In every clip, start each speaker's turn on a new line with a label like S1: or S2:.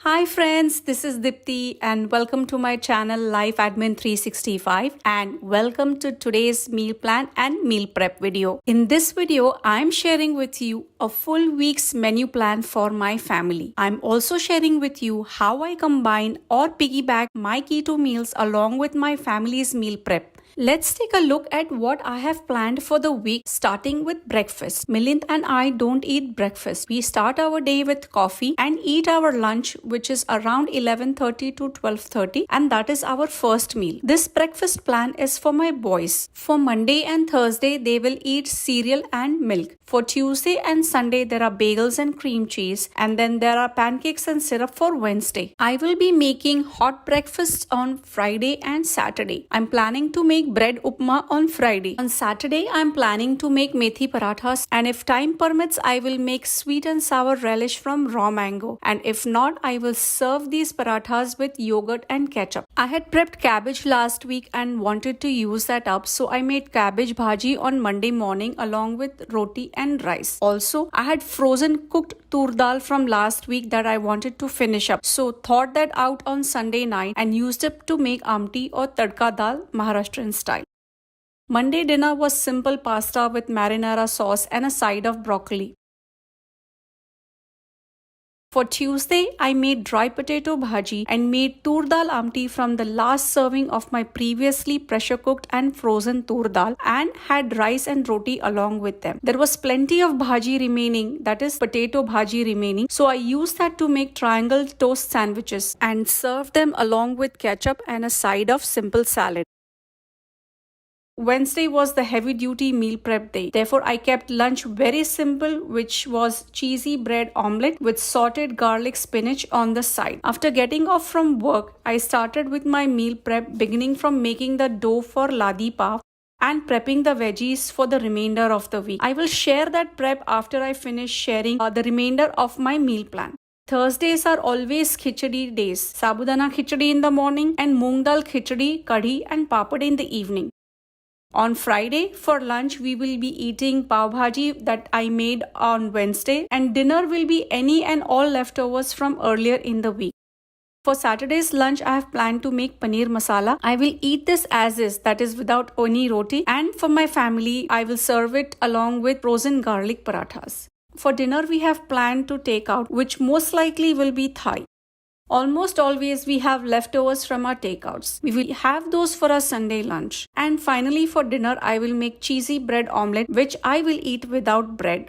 S1: Hi friends, this is Dipty and welcome to my channel Life Admin 365 and welcome to today's meal plan and meal prep video. In this video, I'm sharing with you a full week's menu plan for my family. I'm also sharing with you how I combine or piggyback my keto meals along with my family's meal prep. Let's take a look at what I have planned for the week, starting with breakfast. Milind and I don't eat breakfast. We start our day with coffee and eat our lunch, which is around 11:30 to 12:30, and that is our first meal. This breakfast plan is for my boys. For Monday and Thursday, they will eat cereal and milk. For Tuesday and Sunday, there are bagels and cream cheese, and then there are pancakes and syrup for Wednesday. I will be making hot breakfasts on Friday and Saturday. I'm planning to make bread upma on Friday. On Saturday, I'm planning to make methi parathas, and if time permits, I will make sweet and sour relish from raw mango. And if not, I will serve these parathas with yogurt and ketchup. I had prepped cabbage last week and wanted to use that up, so I made cabbage bhaji on Monday morning along with roti and rice. Also, I had frozen cooked tur dal from last week that I wanted to finish up, so thawed that out on Sunday night and used it to make amti or tadka dal Maharashtrian style. Monday dinner was simple pasta with marinara sauce and a side of broccoli. For Tuesday, I made dry potato bhaji and made tur dal amti from the last serving of my previously pressure cooked and frozen tur dal, and had rice and roti along with them. There was plenty of bhaji remaining, that is potato bhaji remaining, so I used that to make triangle toast sandwiches and served them along with ketchup and a side of simple salad. Wednesday was the heavy-duty meal prep day. Therefore, I kept lunch very simple, which was cheesy bread omelette with sauteed garlic spinach on the side. After getting off from work, I started with my meal prep, beginning from making the dough for LADI PAV and prepping the veggies for the remainder of the week. I will share that prep after I finish sharing the remainder of my meal plan. Thursdays are always khichdi days. Sabudana khichdi in the morning and moong dal khichdi, kadhi and papad in the evening. On Friday, for lunch, we will be eating pav bhaji that I made on Wednesday, and dinner will be any and all leftovers from earlier in the week. For Saturday's lunch, I have planned to make paneer masala. I will eat this as is, that is without any roti, and for my family, I will serve it along with frozen garlic parathas. For dinner, we have planned to take out, which most likely will be Thai. Almost always we have leftovers from our takeouts. We will have those for our Sunday lunch. And finally for dinner, I will make cheesy bread omelette, which I will eat without bread.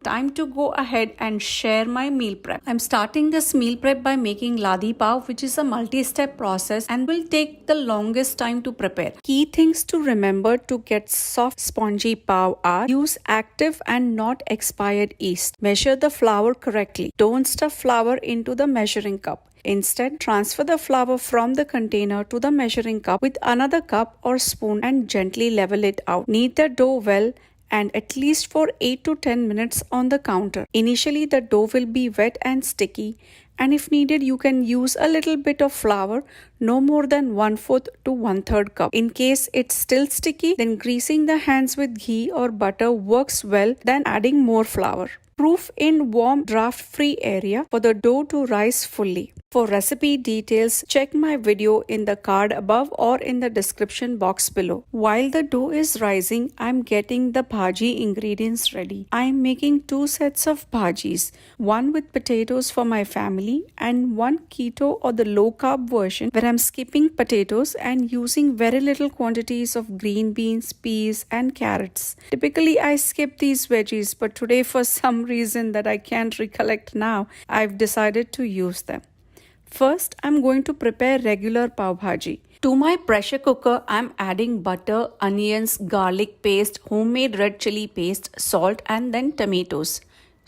S1: Time to go ahead and share my meal prep. I'm starting this meal prep by making LADI PAV, which is a multi-step process and will take the longest time to prepare. Key things to remember to get soft spongy PAV are: use active and not expired yeast. Measure the flour correctly. Don't stuff flour into the measuring cup. Instead, transfer the flour from the container to the measuring cup with another cup or spoon and gently level it out. Knead the dough well and at least for 8 to 10 minutes on the counter. Initially, the dough will be wet and sticky, and if needed, you can use a little bit of flour, no more than 1/4 to 1/3 cup. In case it's still sticky, then greasing the hands with ghee or butter works well than adding more flour. Proof in warm draft-free area for the dough to rise fully. For recipe details, check my video in the card above or in the description box below. While the dough is rising, I'm getting the bhaji ingredients ready. I'm making 2 sets of bhajis, one with potatoes for my family and one keto or the low-carb version where I'm skipping potatoes and using very little quantities of green beans, peas and carrots. Typically, I skip these veggies, but today for some reason that I can't recollect now, I've decided to use them. First, I'm going to prepare regular pav bhaji. To my pressure cooker, I'm adding butter, onions, garlic paste, homemade red chili paste, salt and then tomatoes.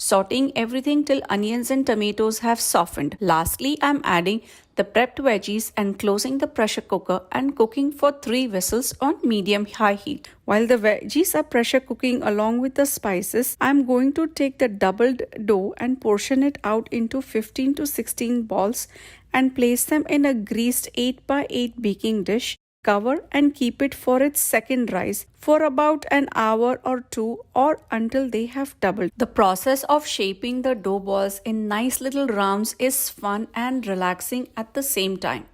S1: Sauteing everything till onions and tomatoes have softened. Lastly, I'm adding the prepped veggies and closing the pressure cooker and cooking for 3 whistles on medium-high heat. While the veggies are pressure cooking along with the spices, I'm going to take the doubled dough and portion it out into 15 to 16 balls and place them in a greased 8x8 baking dish Cover and keep it for its second rise for about an hour or two or until they have doubled. The process of shaping the dough balls in nice little rounds is fun and relaxing at the same time.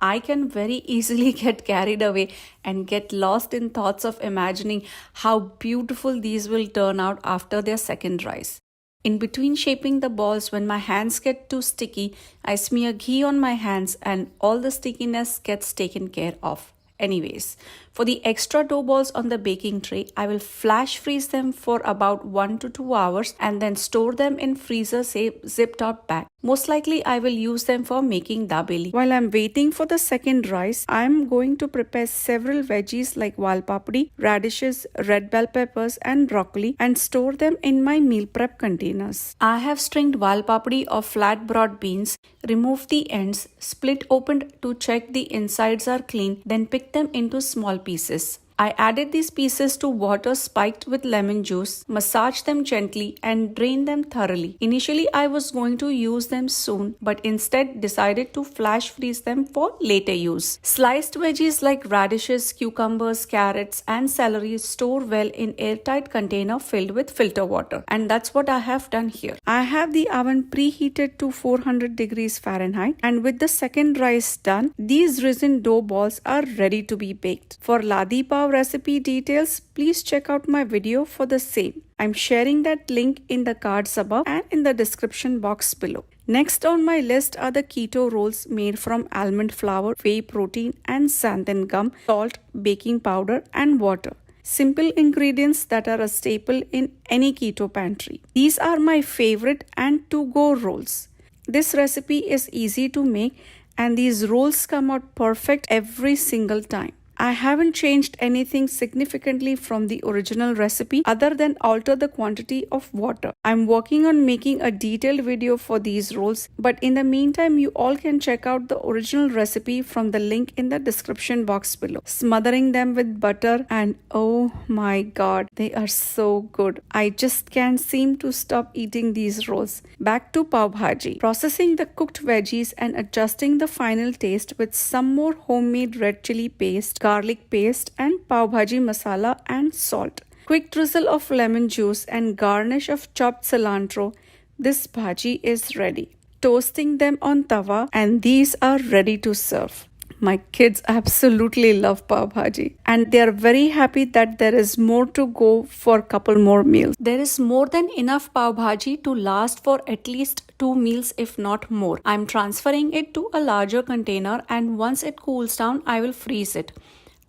S1: I can very easily get carried away and get lost in thoughts of imagining how beautiful these will turn out after their second rise. In between shaping the balls, when my hands get too sticky, I smear ghee on my hands and all the stickiness gets taken care of. Anyways, for the extra dough balls on the baking tray, I will flash freeze them for about 1 to 2 hours and then store them in freezer safe zipped up bag. Most likely I will use them for making dabeli. While I'm waiting for the second rise, I'm going to prepare several veggies like wal papdi, radishes, red bell peppers and broccoli and store them in my meal prep containers. I have stringed wal papdi or flat broad beans, remove the ends, split open to check the insides are clean, then pick them into small pieces. I added these pieces to water spiked with lemon juice, massaged them gently and drained them thoroughly. Initially, I was going to use them soon, but instead decided to flash freeze them for later use. Sliced veggies like radishes, cucumbers, carrots and celery store well in airtight container filled with filter water. And that's what I have done here. I have the oven preheated to 400 degrees Fahrenheit and with the second rise done, these risen dough balls are ready to be baked. For LADI PAV recipe details, please check out my video for the same. I'm sharing that link in the cards above and in the description box below. Next on my list are the keto rolls made from almond flour, whey protein and xanthan gum, salt, baking powder and water. Simple ingredients that are a staple in any keto pantry. These are my favorite and to-go rolls. This recipe is easy to make and these rolls come out perfect every single time. I haven't changed anything significantly from the original recipe other than alter the quantity of water. I'm working on making a detailed video for these rolls, but in the meantime you all can check out the original recipe from the link in the description box below. Smothering them with butter and oh my god, they are so good. I just can't seem to stop eating these rolls. Back to pav bhaji. Processing the cooked veggies and adjusting the final taste with some more homemade red chili paste, garlic paste and pav bhaji masala and salt. Quick drizzle of lemon juice and garnish of chopped cilantro. This bhaji is ready. Toasting them on tawa and these are ready to serve. My kids absolutely love pav bhaji and they are very happy that there is more to go for a couple more meals. There is more than enough pav bhaji to last for at least 2 meals if not more. I'm transferring it to a larger container and once it cools down, I will freeze it.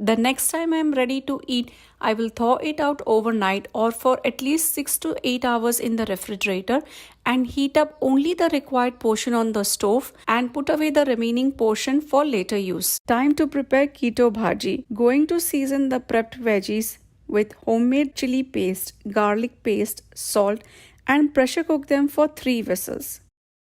S1: The next time I am ready to eat, I will thaw it out overnight or for at least 6 to 8 hours in the refrigerator and heat up only the required portion on the stove and put away the remaining portion for later use. Time to prepare keto bhaji. Going to season the prepped veggies with homemade chili paste, garlic paste, salt and pressure cook them for 3 whistles.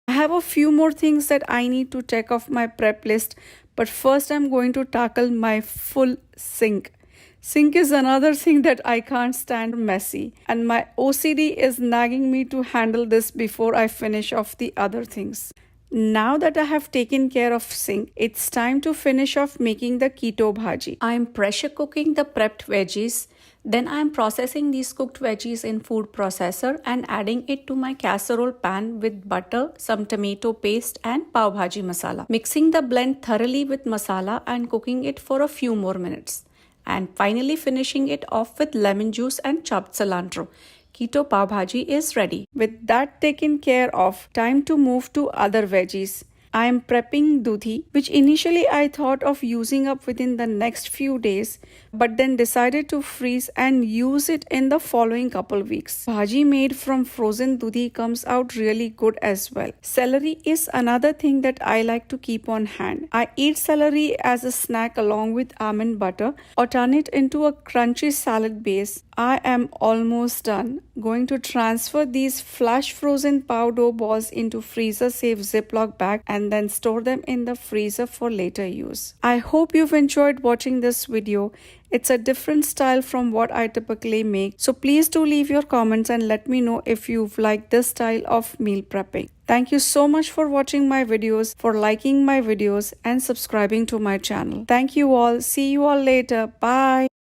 S1: I have a few more things that I need to check off my prep list, but first I'm going to tackle my full sink. Sink is another thing that I can't stand messy and my OCD is nagging me to handle this before I finish off the other things. Now that I have taken care of sink, it's time to finish off making the keto bhaji. I'm pressure cooking the prepped veggies. Then I am processing these cooked veggies in food processor and adding it to my casserole pan with butter, some tomato paste and pav bhaji masala. Mixing the blend thoroughly with masala and cooking it for a few more minutes. And finally finishing it off with lemon juice and chopped cilantro. Keto pav bhaji is ready. With that taken care of, time to move to other veggies. I am prepping dudhi, which initially I thought of using up within the next few days, but then decided to freeze and use it in the following couple weeks. Bhaji made from frozen dudhi comes out really good as well. Celery is another thing that I like to keep on hand. I eat celery as a snack along with almond butter or turn it into a crunchy salad base. I am almost done. Going to transfer these flash frozen pav dough balls into freezer safe Ziploc bag and and then store them in the freezer for later use. I hope you've enjoyed watching this video. It's a different style from what I typically make, so please do leave your comments and let me know if you've liked this style of meal prepping. Thank you so much for watching my videos, for liking my videos and subscribing to my channel. Thank you all. See you all later. Bye.